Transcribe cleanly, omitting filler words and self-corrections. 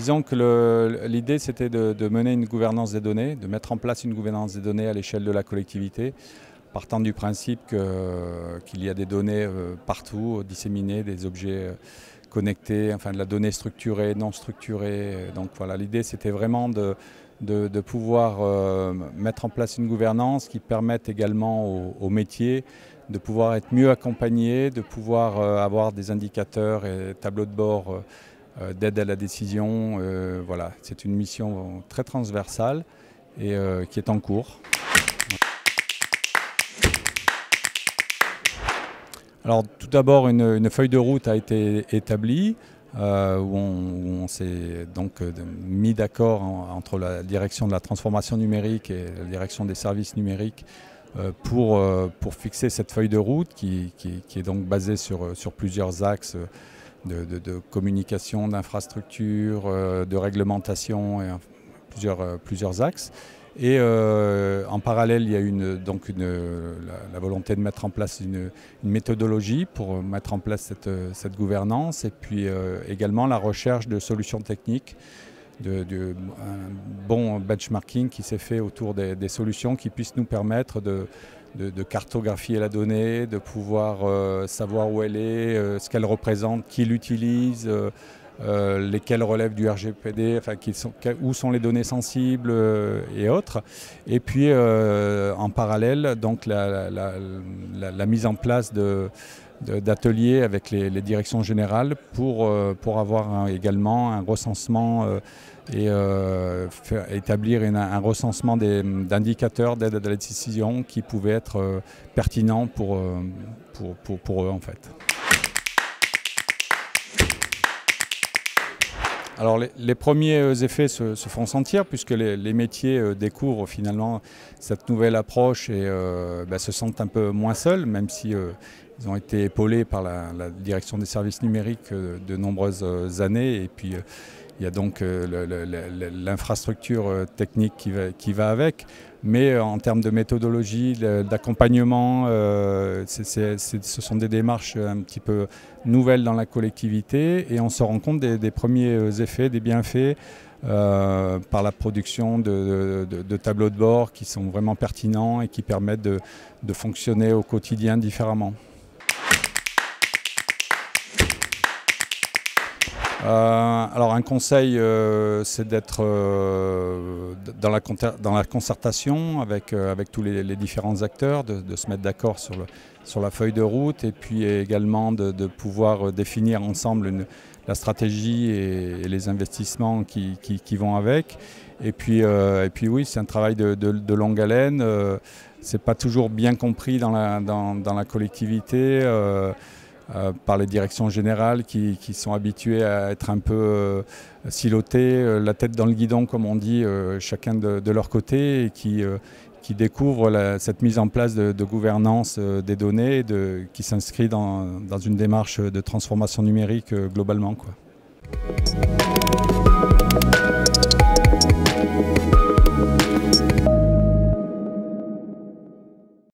disons que l'idée c'était de mener une gouvernance des données, de mettre en place une gouvernance des données à l'échelle de la collectivité, partant du principe qu'il y a des données partout, disséminées, des objets connectés, enfin de la donnée structurée, non structurée. Donc voilà, l'idée c'était vraiment de pouvoir mettre en place une gouvernance qui permette également aux métiers de pouvoir être mieux accompagnés, de pouvoir avoir des indicateurs et tableaux de bord d'aide à la décision. Voilà, c'est une mission très transversale et qui est en cours. Alors tout d'abord, une feuille de route a été établie où on s'est donc mis d'accord entre la direction de la transformation numérique et la direction des services numériques pour fixer cette feuille de route qui est donc basée sur plusieurs axes de communication, d'infrastructure, de réglementation, et plusieurs axes. Et en parallèle, il y a la volonté de mettre en place une méthodologie pour mettre en place cette gouvernance et puis également la recherche de solutions techniques, un bon benchmarking qui s'est fait autour des solutions qui puissent nous permettre de cartographier la donnée, de pouvoir savoir où elle est, ce qu'elle représente, qui l'utilise, lesquels relèvent du RGPD, enfin, où sont les données sensibles et autres. Et puis en parallèle, donc la mise en place d'ateliers avec les directions générales pour avoir également un recensement et établir un recensement d'indicateurs d'aide à la décision qui pouvaient être pertinents pour eux en fait. Alors les premiers effets se font sentir puisque les métiers découvrent finalement cette nouvelle approche et se sentent un peu moins seuls, même si ils ont été épaulés par la direction des services numériques de nombreuses années. Et puis il y a donc l'infrastructure technique qui va avec. Mais en termes de méthodologie, d'accompagnement, ce sont des démarches un petit peu nouvelles dans la collectivité et on se rend compte des premiers effets, des bienfaits par la production de tableaux de bord qui sont vraiment pertinents et qui permettent de fonctionner au quotidien différemment. Alors un conseil, c'est d'être dans la concertation avec tous les différents acteurs, de se mettre d'accord sur la feuille de route et puis également de pouvoir définir ensemble la stratégie et les investissements qui vont avec. Et puis oui, c'est un travail de longue haleine. C'est pas toujours bien compris dans la collectivité. Par les directions générales qui sont habituées à être un peu silotées, la tête dans le guidon comme on dit, chacun de leur côté et qui découvrent cette mise en place de gouvernance des données qui s'inscrit dans une démarche de transformation numérique globalement, quoi.